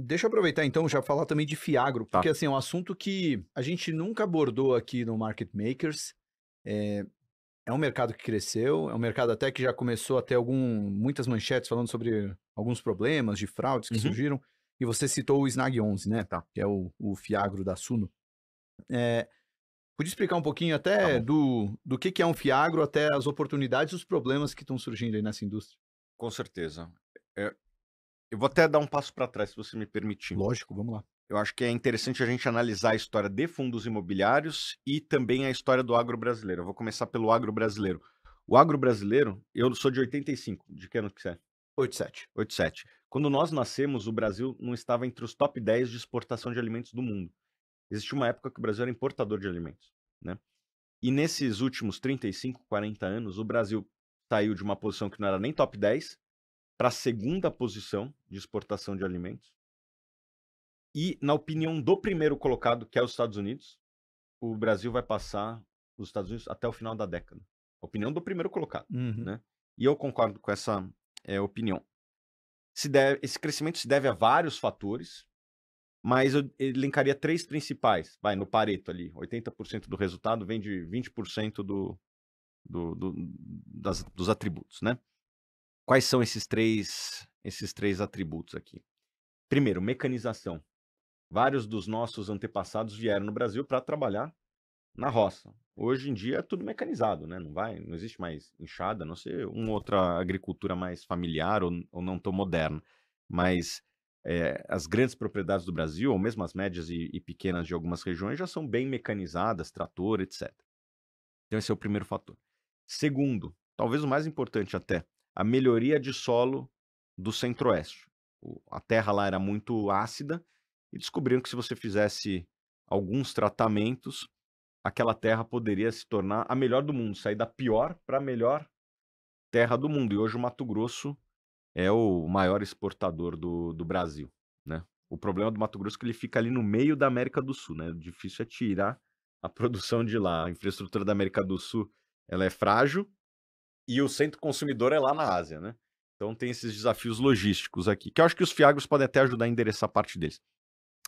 Deixa eu aproveitar então, já falar também de Fiagro, Tá. porque assim, é um assunto que a gente nunca abordou aqui no Market Makers. É, é um mercado que cresceu, é um mercado até que já começou a ter muitas manchetes falando sobre alguns problemas de fraudes que Uhum. surgiram. E você citou o Snag 11, né? Tá, Que é o Fiagro da Suno. É, podia explicar um pouquinho tá até bom. do que é um Fiagro, até as oportunidades e os problemas que estão surgindo aí nessa indústria? Com certeza. Eh, eu vou até dar um passo para trás, se você me permitir. Lógico, vamos lá. Eu acho que é interessante a gente analisar a história de fundos imobiliários e também a história do agro brasileiro. Eu vou começar pelo agro brasileiro. O agro brasileiro, eu sou de 85. De que ano que você é? 87. 87. Quando nós nascemos, o Brasil não estava entre os top 10 de exportação de alimentos do mundo. Existia uma época que o Brasil era importador de alimentos, né? E nesses últimos 35, 40 anos, o Brasil saiu de uma posição que não era nem top 10 para a segunda posição de exportação de alimentos. E, na opinião do primeiro colocado, que é os Estados Unidos, o Brasil vai passar os Estados Unidos até o final da década. Opinião do primeiro colocado, Uhum. né? E eu concordo com essa opinião. Esse crescimento se deve a vários fatores, mas eu elencaria três principais. Vai, no Pareto ali, 80% do resultado vem de 20% dos atributos, né? Quais são esses três atributos aqui? Primeiro, mecanização. Vários dos nossos antepassados vieram no Brasil para trabalhar na roça. Hoje em dia é tudo mecanizado, né? Não existe mais enxada, a não ser uma outra agricultura mais familiar ou não tão moderna. Mas as grandes propriedades do Brasil, ou mesmo as médias e pequenas de algumas regiões, já são bem mecanizadas, trator, etc. Então esse é o primeiro fator. Segundo, talvez o mais importante até, a melhoria de solo do Centro-Oeste. A terra lá era muito ácida e descobriram que se você fizesse alguns tratamentos, aquela terra poderia se tornar a melhor do mundo, sair da pior para a melhor terra do mundo. E hoje o Mato Grosso é o maior exportador do Brasil, né. O problema do Mato Grosso é que ele fica ali no meio da América do Sul, né, o difícil é tirar a produção de lá. A infraestrutura da América do Sul, ela é frágil e o centro consumidor é lá na Ásia, né. Então tem esses desafios logísticos aqui, que eu acho que os fiagros podem até ajudar a endereçar parte deles.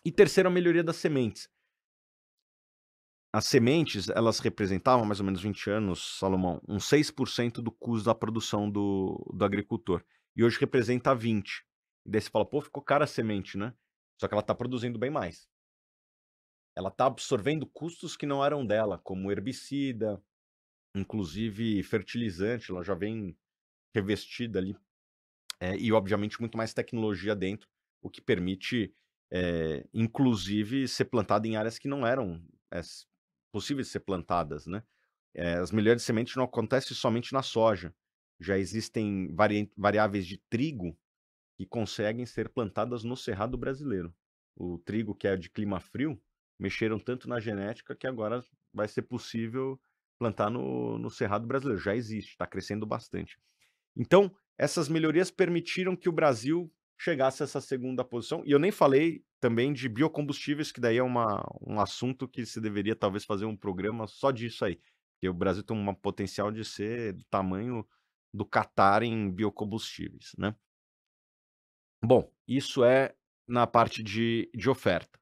E terceiro, a melhoria das sementes. As sementes, elas representavam, mais ou menos 20 anos, Salomão, uns 6% do custo da produção do agricultor. E hoje representa 20. E daí você fala: "Pô, ficou cara a semente, né?". Só que ela está produzindo bem mais. Ela está absorvendo custos que não eram dela, como herbicida, inclusive fertilizante, ela já vem revestida ali, e obviamente muito mais tecnologia dentro, o que permite, inclusive ser plantada em áreas que não eram, possíveis de ser plantadas, né. As melhores sementes não acontecem somente na soja, já existem variáveis de trigo que conseguem ser plantadas no cerrado brasileiro. O trigo que é de clima frio, mexeram tanto na genética que agora vai ser possível plantar no cerrado brasileiro, já existe, está crescendo bastante. Então, essas melhorias permitiram que o Brasil chegasse a essa segunda posição, e eu nem falei também de biocombustíveis, que daí é um assunto que se deveria talvez fazer um programa só disso aí, porque o Brasil tem um potencial de ser do tamanho do Catar em biocombustíveis, né. Bom, isso é na parte de oferta.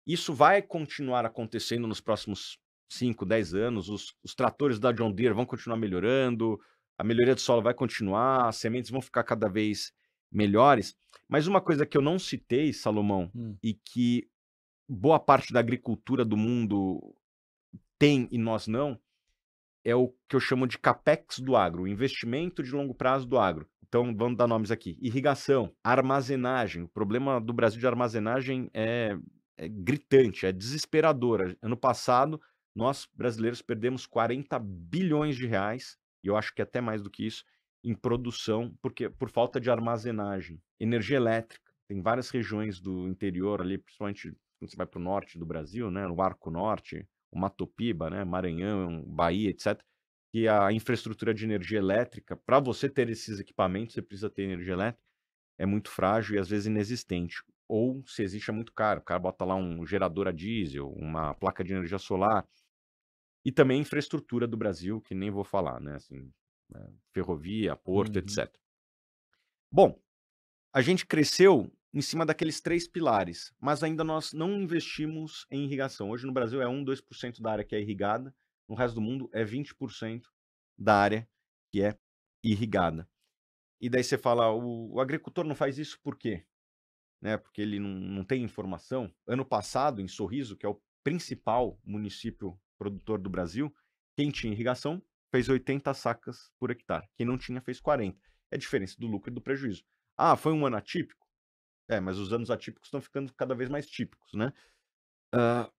Isso vai continuar acontecendo nos próximos 5, 10 anos, os tratores da John Deere vão continuar melhorando, a melhoria do solo vai continuar, as sementes vão ficar cada vez melhores, mas uma coisa que eu não citei, Salomão, Hum. e que boa parte da agricultura do mundo tem e nós não, é o que eu chamo de capex do agro, o investimento de longo prazo do agro. Então, vamos dar nomes aqui: irrigação, armazenagem. O problema do Brasil de armazenagem é gritante, é desesperador. Ano passado, nós brasileiros perdemos 40 bilhões de reais, e eu acho que até mais do que isso, em produção, porque por falta de armazenagem. Energia elétrica, tem várias regiões do interior ali, principalmente quando você vai para o norte do Brasil, né, no Arco Norte, o Mato Piba, né, Maranhão, Bahia, etc., que a infraestrutura de energia elétrica, para você ter esses equipamentos, você precisa ter energia elétrica, é muito frágil e às vezes inexistente. Ou se existe é muito caro, o cara bota lá um gerador a diesel, uma placa de energia solar, e também a infraestrutura do Brasil, que nem vou falar, né, assim, ferrovia, porto, Uhum. etc. Bom, a gente cresceu em cima daqueles 3 pilares, mas ainda nós não investimos em irrigação. Hoje no Brasil é 1, 2% da área que é irrigada, no resto do mundo é 20% da área que é irrigada. E daí você fala, o agricultor não faz isso por quê? Né, porque ele não tem informação. Ano passado, em Sorriso, que é o principal município produtor do Brasil, quem tinha irrigação fez 80 sacas por hectare. Quem não tinha fez 40. É a diferença do lucro e do prejuízo. Ah, foi um ano atípico? É, mas os anos atípicos estão ficando cada vez mais típicos, né? Ah,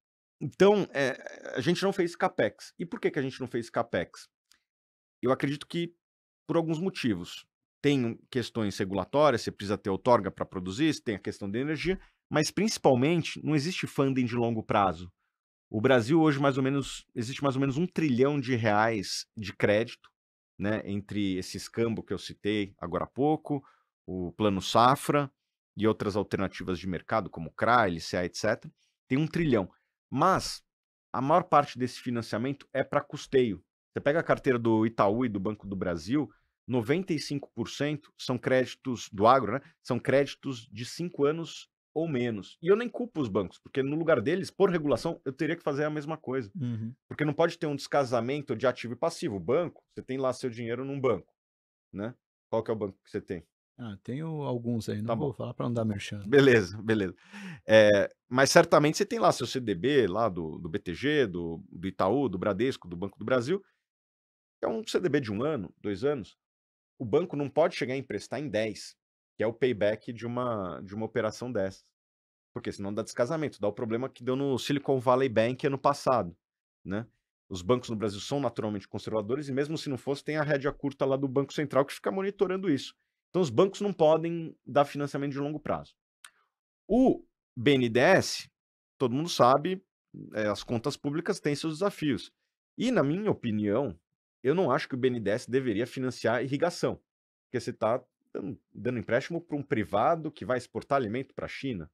então, a gente não fez capex. E por que que a gente não fez capex? Eu acredito que por alguns motivos. Tem questões regulatórias, você precisa ter outorga para produzir, você tem a questão da energia, mas principalmente não existe funding de longo prazo. O Brasil hoje existe mais ou menos 1 trilhão de reais de crédito, né, entre esse escambo que eu citei agora há pouco, o Plano Safra e outras alternativas de mercado, como CRA, LCA, etc. Tem 1 trilhão. Mas a maior parte desse financiamento é para custeio. Você pega a carteira do Itaú e do Banco do Brasil, 95% são créditos do agro, né? São créditos de 5 anos ou menos. E eu nem culpo os bancos, porque no lugar deles, por regulação, eu teria que fazer a mesma coisa. Uhum. Porque não pode ter um descasamento de ativo e passivo. O banco, você tem lá seu dinheiro num banco, né? Qual que é o banco que você tem? Ah, tenho alguns aí, Tá não vou bom. falar para não dar merchan, né? Beleza, beleza. Mas certamente você tem lá seu CDB, lá do BTG, do Itaú, do Bradesco, do Banco do Brasil. É um CDB de 1 ano, 2 anos. O banco não pode chegar a emprestar em 10, que é o payback de uma operação dessa. Porque senão dá descasamento, dá o problema que deu no Silicon Valley Bank ano passado, né? Os bancos no Brasil são naturalmente conservadores e mesmo se não fosse, tem a rédea curta lá do Banco Central que fica monitorando isso. Então os bancos não podem dar financiamento de longo prazo. O BNDES, todo mundo sabe, as contas públicas têm seus desafios. E, na minha opinião, eu não acho que o BNDES deveria financiar irrigação, porque você está dando empréstimo para um privado que vai exportar alimento para a China.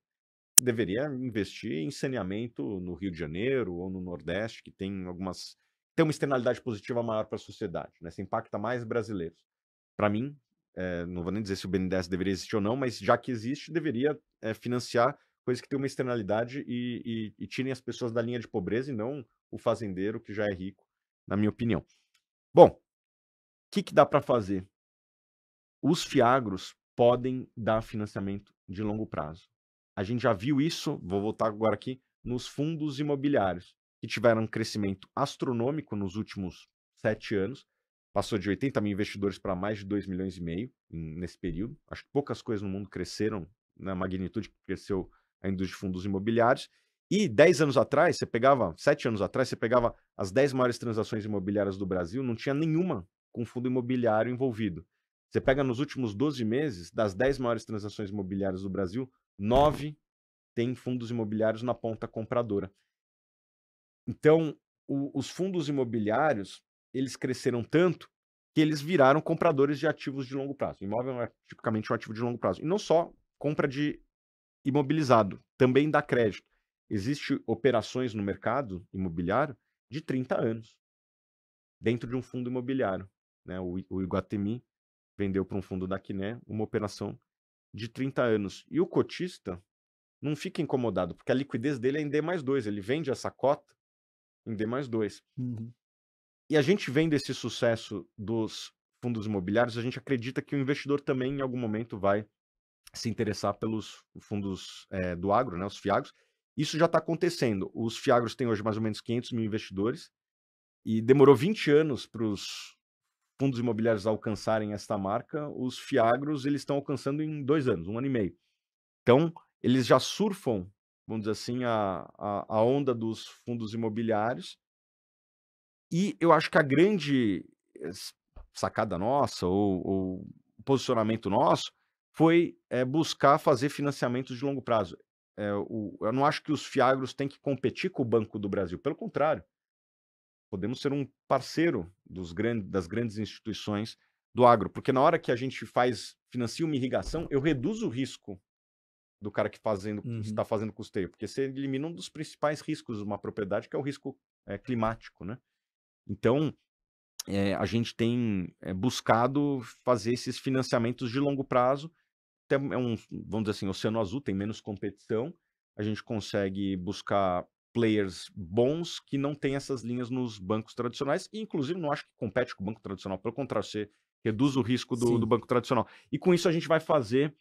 Deveria investir em saneamento no Rio de Janeiro ou no Nordeste, que tem uma externalidade positiva maior para a sociedade, né? Você impacta mais brasileiros. Para mim, não vou nem dizer se o BNDES deveria existir ou não, mas já que existe, deveria financiar coisas que têm uma externalidade e tirem as pessoas da linha de pobreza e não o fazendeiro que já é rico, na minha opinião. Bom, o que dá para fazer? Os fiagros podem dar financiamento de longo prazo. A gente já viu isso, vou voltar agora aqui, nos fundos imobiliários, que tiveram um crescimento astronômico nos últimos 7 anos. Passou de 80 mil investidores para mais de 2,5 milhões nesse período. Acho que poucas coisas no mundo cresceram na magnitude que cresceu a indústria de fundos imobiliários. E 10 anos atrás, 7 anos atrás, você pegava as 10 maiores transações imobiliárias do Brasil, não tinha nenhuma com fundo imobiliário envolvido. Você pega nos últimos 12 meses, das 10 maiores transações imobiliárias do Brasil, 9 têm fundos imobiliários na ponta compradora. Então, os fundos imobiliários, eles cresceram tanto que eles viraram compradores de ativos de longo prazo. Imóvel é tipicamente um ativo de longo prazo. E não só compra de imobilizado, também dá crédito. Existem operações no mercado imobiliário de 30 anos, dentro de um fundo imobiliário, né? O Iguatemi vendeu para um fundo da Quiné uma operação de 30 anos. E o cotista não fica incomodado, porque a liquidez dele é em D+2, ele vende essa cota em D+2. Uhum. E a gente vendo esse sucesso dos fundos imobiliários, a gente acredita que o investidor também em algum momento vai se interessar pelos fundos do agro, né, os fiagros. Isso já está acontecendo. Os fiagros têm hoje mais ou menos 500 mil investidores e demorou 20 anos para os fundos imobiliários alcançarem esta marca. Os fiagros eles estão alcançando em 2 anos, 1 ano e meio. Então, eles já surfam, vamos dizer assim, a onda dos fundos imobiliários. E eu acho que a grande sacada nossa ou posicionamento nosso foi buscar fazer financiamentos de longo prazo. Eu não acho que os fiagros têm que competir com o Banco do Brasil. Pelo contrário, podemos ser um parceiro das grandes instituições do agro, porque na hora que a gente financia uma irrigação, eu reduzo o risco do cara que Uhum. está fazendo custeio, porque você elimina um dos principais riscos de uma propriedade, que é o risco climático, né? Então, a gente tem buscado fazer esses financiamentos de longo prazo vamos dizer assim, oceano azul, tem menos competição, a gente consegue buscar players bons que não têm essas linhas nos bancos tradicionais, e inclusive não acho que compete com o banco tradicional, pelo contrário, você reduz o risco do Sim. banco tradicional. E com isso a gente vai fazer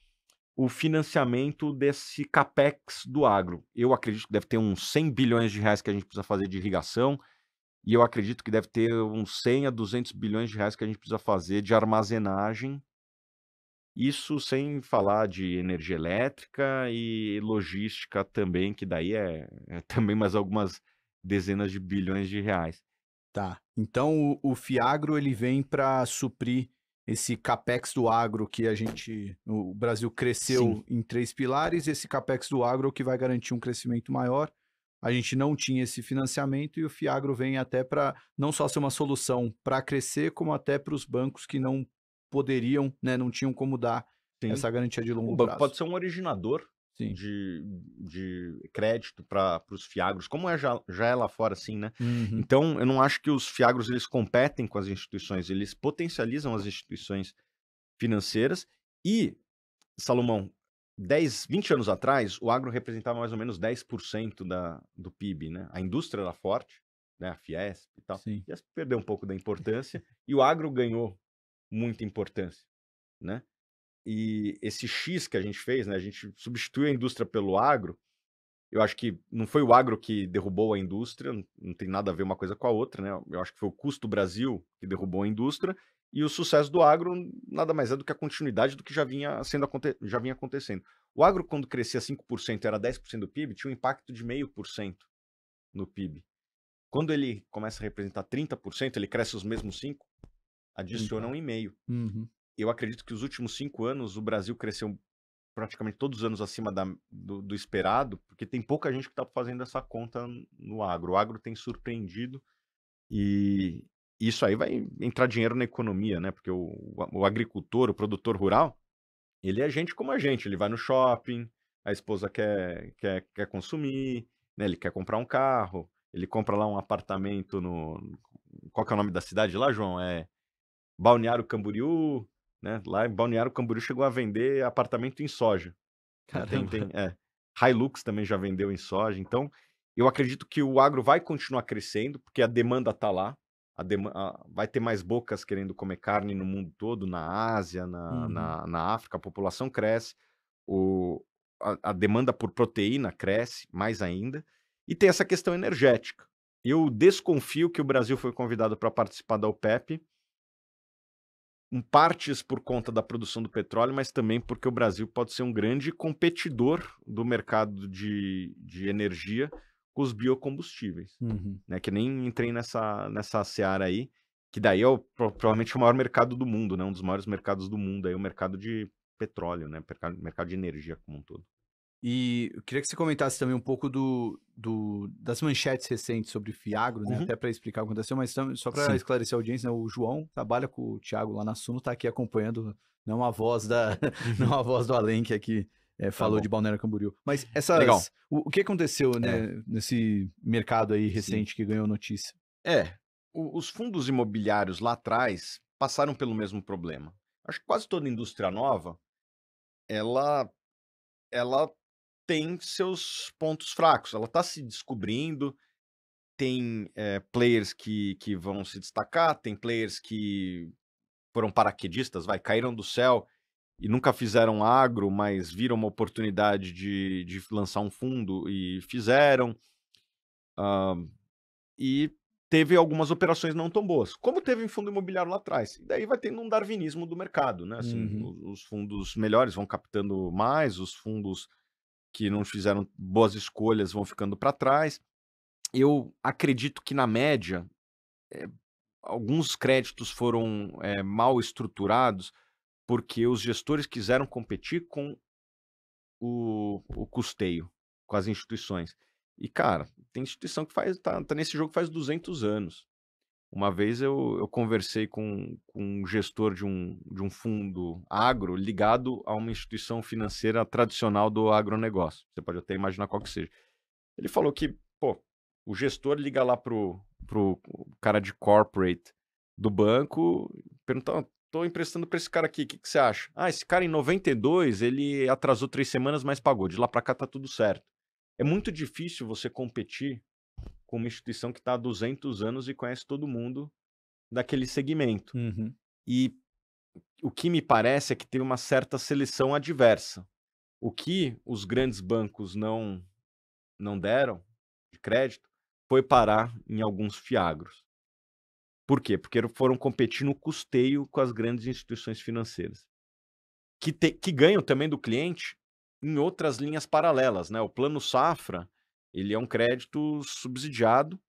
o financiamento desse capex do agro. Eu acredito que deve ter uns 100 bilhões de reais que a gente precisa fazer de irrigação, e eu acredito que deve ter uns 100 a 200 bilhões de reais que a gente precisa fazer de armazenagem. Isso sem falar de energia elétrica e logística também, que daí é também mais algumas dezenas de bilhões de reais. Tá. Então o Fiagro ele vem para suprir esse capex do agro que o Brasil Sim, cresceu em 3 pilares, esse capex do agro que vai garantir um crescimento maior. A gente não tinha esse financiamento e o Fiagro vem até para não só ser uma solução para crescer, como até para os bancos que não poderiam, né, não tinham como dar sim. essa garantia de O longo banco prazo. pode ser um originador Sim. de crédito para os fiagros, como já é lá fora, assim, né? Uhum. Então, eu não acho que os fiagros eles competem com as instituições, eles potencializam as instituições financeiras. E, Salomão, 10, 20 anos atrás, o agro representava mais ou menos 10% do PIB, né? A indústria era forte, né? A Fiesp e tal. A Sim. Fiesp perdeu um pouco da importância e o agro ganhou muita importância, né? E esse X que a gente fez, né? A gente substituiu a indústria pelo agro. Eu acho que não foi o agro que derrubou a indústria, não tem nada a ver uma coisa com a outra, né? Eu acho que foi o custo do Brasil que derrubou a indústria, e o sucesso do agro nada mais é do que a continuidade do que já vinha acontecendo. O agro, quando crescia 5% era 10% do PIB, tinha um impacto de 0,5% no PIB. Quando ele começa a representar 30%, ele cresce os mesmos 5%, adiciona Então. 1,5%. Uhum. Eu acredito que os últimos 5 anos o Brasil cresceu praticamente todos os anos acima do esperado, porque tem pouca gente que está fazendo essa conta no agro. O agro tem surpreendido e isso aí vai entrar dinheiro na economia, né? Porque o agricultor, o produtor rural, ele é gente como a gente. Ele vai no shopping, a esposa quer consumir, né? Ele quer comprar um carro, ele compra lá um apartamento no. Qual que é o nome da cidade lá, João? É Balneário Camboriú, né? Lá em Balneário Camboriú chegou a vender apartamento em soja, né? Caramba. Hilux também já vendeu em soja. Então, eu acredito que o agro vai continuar crescendo, porque a demanda está lá. Vai ter mais bocas querendo comer carne no mundo todo, na Ásia, Uhum. na África, a população cresce, a demanda por proteína cresce mais ainda, e tem essa questão energética. Eu desconfio que o Brasil foi convidado para participar da OPEP, em partes por conta da produção do petróleo, mas também porque o Brasil pode ser um grande competidor do mercado de energia com os biocombustíveis, Uhum. né? Que nem entrei nessa seara aí, que daí é provavelmente o maior mercado do mundo, né? Um dos maiores mercados do mundo aí, o mercado de petróleo, né? Mercado de energia como um todo. E eu queria que você comentasse também um pouco das manchetes recentes sobre Fiagro, né? Uhum. Até para explicar o que aconteceu, mas só para Sim, esclarecer a audiência, né? O João trabalha com o Thiago lá na Suno, tá aqui acompanhando, não é uma voz não é uma voz do além que aqui tá falou de bom. Balneário Camboriú. Mas Legal. o que aconteceu, É, né, nesse mercado aí sim. recente que ganhou notícia? É, os fundos imobiliários lá atrás passaram pelo mesmo problema. Acho que quase toda indústria nova, ela ela tem seus pontos fracos, ela está se descobrindo, tem, players que vão se destacar, tem players que foram paraquedistas, caíram do céu e nunca fizeram agro, mas viram uma oportunidade de lançar um fundo e fizeram. E teve algumas operações não tão boas, como teve em fundo imobiliário lá atrás. E daí vai tendo um darwinismo do mercado, né? Assim, Uhum. os fundos melhores vão captando mais, os fundos que não fizeram boas escolhas vão ficando para trás. Eu acredito que, na média, alguns créditos foram mal estruturados porque os gestores quiseram competir com o custeio, com as instituições. E, cara, tem instituição que tá nesse jogo faz 200 anos. Uma vez eu conversei com um gestor de um fundo agro ligado a uma instituição financeira tradicional do agronegócio. Você pode até imaginar qual que seja. Ele falou que, pô, o gestor liga lá pro cara de corporate do banco, pergunta: tô emprestando para esse cara aqui, o que que você acha? Ah, esse cara em 92 ele atrasou 3 semanas, mas pagou. De lá para cá tá tudo certo. É muito difícil você competir com uma instituição que está há 200 anos e conhece todo mundo daquele segmento. Uhum. E o que me parece é que teve uma certa seleção adversa. O que os grandes bancos não deram de crédito foi parar em alguns fiagros. Por quê? Porque foram competir no custeio com as grandes instituições financeiras, que ganham também do cliente em outras linhas paralelas, né? O Plano Safra, ele é um crédito subsidiado.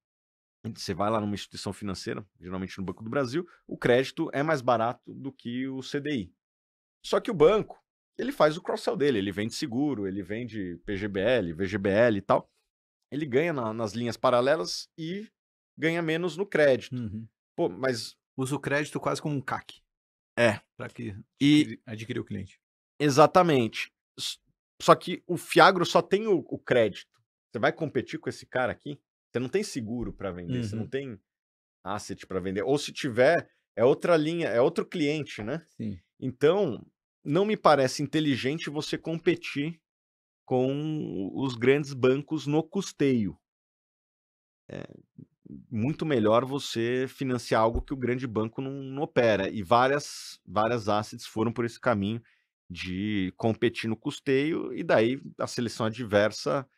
Você vai lá numa instituição financeira, geralmente no Banco do Brasil, o crédito é mais barato do que o CDI. Só que o banco, ele faz o cross-sell dele, ele vende seguro, ele vende PGBL, VGBL e tal. Ele ganha nas linhas paralelas e ganha menos no crédito. Uhum. Pô, mas Usa o crédito quase como um CAC é, para que e adquirir o cliente. exatamente. Só que o Fiagro só tem o crédito. Você vai competir com esse cara aqui? Você não tem seguro para vender, você não Uhum. tem asset para vender. Ou se tiver, é outra linha, é outro cliente, né? Sim. Então, não me parece inteligente você competir com os grandes bancos no custeio. É muito melhor você financiar algo que o grande banco não opera. E várias assets foram por esse caminho de competir no custeio, e daí a seleção adversa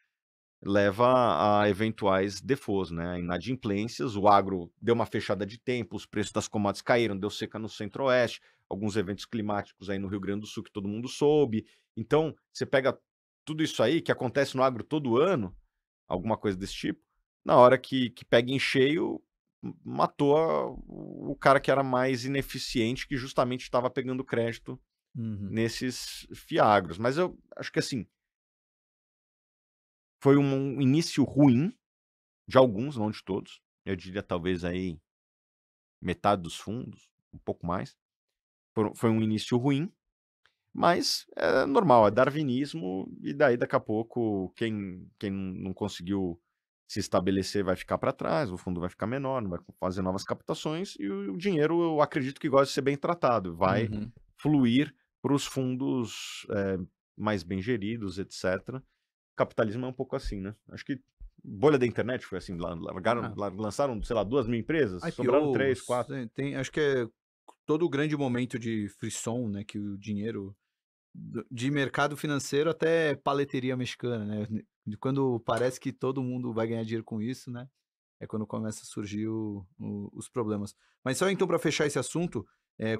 leva a eventuais defaults, né? Inadimplências, o agro deu uma fechada de tempo, os preços das commodities caíram, deu seca no centro-oeste, alguns eventos climáticos aí no Rio Grande do Sul que todo mundo soube. Então, você pega tudo isso aí que acontece no agro todo ano, alguma coisa desse tipo, na hora que pega em cheio, matou o cara que era mais ineficiente, que justamente estava pegando crédito Uhum. nesses fiagros. Mas eu acho que assim, foi um início ruim de alguns, não de todos. Eu diria talvez aí metade dos fundos, um pouco mais. Foi um início ruim, mas é normal, é darwinismo, e daí daqui a pouco quem não conseguiu se estabelecer vai ficar para trás, o fundo vai ficar menor, não vai fazer novas captações, e o dinheiro eu acredito que gosta de ser bem tratado, vai Uhum. fluir para os fundos mais bem geridos, etc. Capitalismo é um pouco assim, né? Acho que bolha da internet foi assim, Ah, lançaram, sei lá, 2.000 empresas, sobraram 3, IPOs, 4. acho que é todo o grande momento de frisson, né, que o dinheiro de mercado financeiro até paleteria mexicana, né? De quando parece que todo mundo vai ganhar dinheiro com isso, né? É quando começa a surgir os problemas. Mas só então para fechar esse assunto,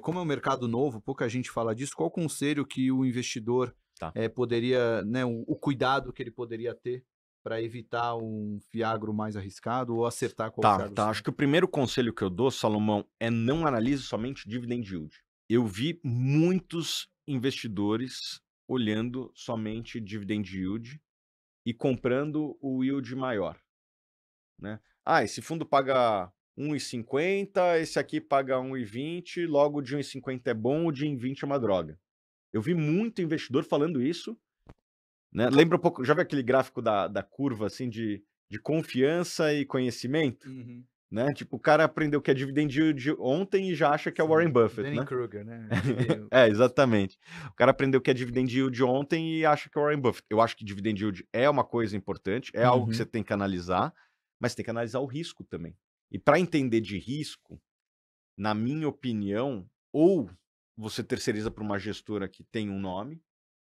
como é um mercado novo, pouca gente fala disso, qual o conselho que o investidor Tá. poderia, né, o cuidado que ele poderia ter para evitar um fiagro mais arriscado ou acertar qual Tá, fiagro tá. Acho certo? que o primeiro conselho que eu dou, Salomão, é não analise somente dividend yield. Eu vi muitos investidores olhando somente dividend yield e comprando o yield maior, né? Ah, esse fundo paga 1,50, esse aqui paga 1,20, logo o de 1,50 é bom, o de 1,20 é uma droga. Eu vi muito investidor falando isso, né? Lembra um pouco, já viu aquele gráfico da curva assim de confiança e conhecimento? Uhum. Né? Tipo, o cara aprendeu que é dividend yield ontem e já acha que é Warren Sim, Buffett, né? Dunning-Kruger, né? Acho que É, exatamente. O cara aprendeu que é dividend yield ontem e acha que é Warren Buffett. Eu acho que dividend yield é uma coisa importante, é algo que você Uhum. tem que analisar, mas tem que analisar o risco também. E para entender de risco, na minha opinião, ou você terceiriza para uma gestora que tem um nome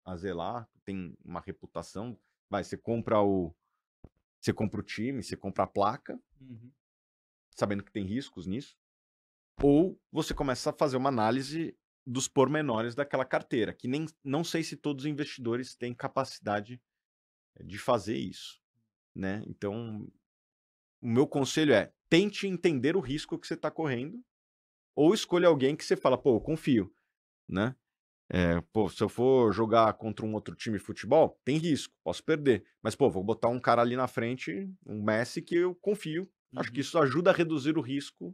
a zelar, tem uma reputação, você compra o time, você compra a placa, Uhum. sabendo que tem riscos nisso. Ou você começa a fazer uma análise dos pormenores daquela carteira, que não sei se todos os investidores têm capacidade de fazer isso, né? Então, o meu conselho é: tente entender o risco que você está correndo, ou escolha alguém que você fala, pô, eu confio, né? Pô, se eu for jogar contra um outro time de futebol, tem risco, posso perder. Mas, pô, vou botar um cara ali na frente, um Messi, que eu confio. Acho que Uhum. isso ajuda a reduzir o risco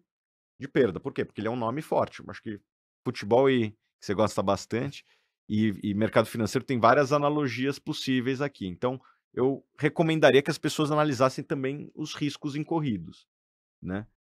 de perda. Por quê? Porque ele é um nome forte. Acho que futebol que você gosta bastante, e mercado financeiro tem várias analogias possíveis aqui. Então, eu recomendaria que as pessoas analisassem também os riscos incorridos, né?